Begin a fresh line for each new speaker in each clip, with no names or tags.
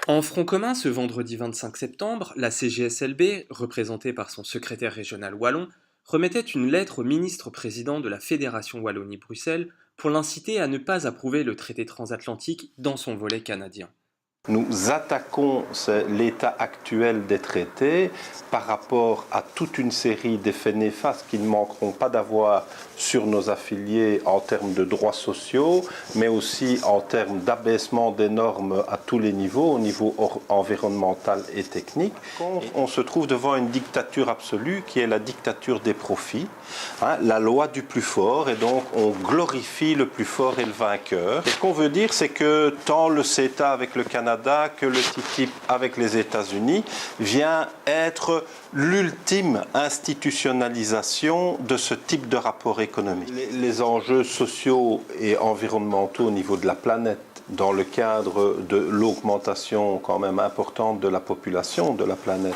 En front commun, ce vendredi 25 septembre, la CGSLB, représentée par son secrétaire régional wallon, remettait une lettre au ministre-président de la Fédération Wallonie-Bruxelles pour l'inciter à ne pas approuver le traité transatlantique dans son volet canadien.
Nous attaquons l'état actuel des traités par rapport à toute une série d'effets néfastes qu'ils ne manqueront pas d'avoir sur nos affiliés en termes de droits sociaux, mais aussi en termes d'abaissement des normes à tous les niveaux, au niveau environnemental et technique. On se trouve devant une dictature absolue qui est la dictature des profits, la loi du plus fort, et donc on glorifie le plus fort et le vainqueur. Et ce qu'on veut dire, c'est que tant le CETA avec le Canada que le TTIP avec les États-Unis vient être l'ultime institutionnalisation de ce type de rapport économique. Les enjeux sociaux et environnementaux au niveau de la planète, dans le cadre de l'augmentation quand même importante de la population de la planète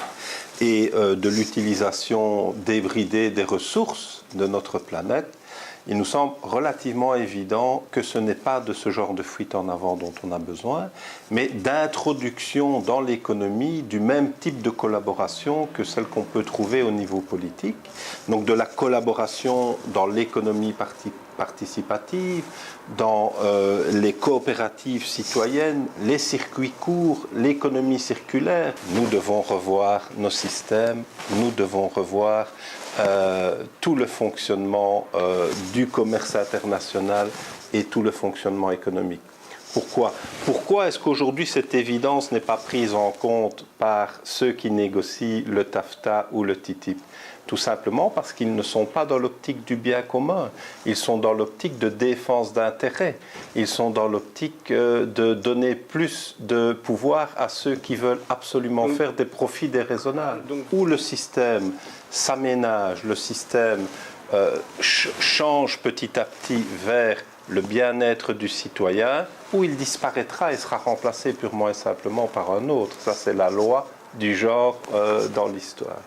et de l'utilisation débridée des ressources de notre planète, il nous semble relativement évident que ce n'est pas de ce genre de fuite en avant dont on a besoin, mais d'introduction dans l'économie du même type de collaboration que celle qu'on peut trouver au niveau politique. Donc de la collaboration dans l'économie participative, dans les coopératives citoyennes, les circuits courts, l'économie circulaire. Nous devons revoir nos systèmes, nous devons revoir tout le fonctionnement du commerce international et tout le fonctionnement économique. Pourquoi est-ce qu'aujourd'hui cette évidence n'est pas prise en compte par ceux qui négocient le TAFTA ou le TTIP? Tout simplement parce qu'ils ne sont pas dans l'optique du bien commun, ils sont dans l'optique de défense d'intérêts, ils sont dans l'optique de donner plus de pouvoir à ceux qui veulent absolument faire des profits déraisonnables. Où le système s'aménage, le système change petit à petit vers le bien-être du citoyen, où il disparaîtra et sera remplacé purement et simplement par un autre. Ça, c'est la loi du genre dans l'histoire.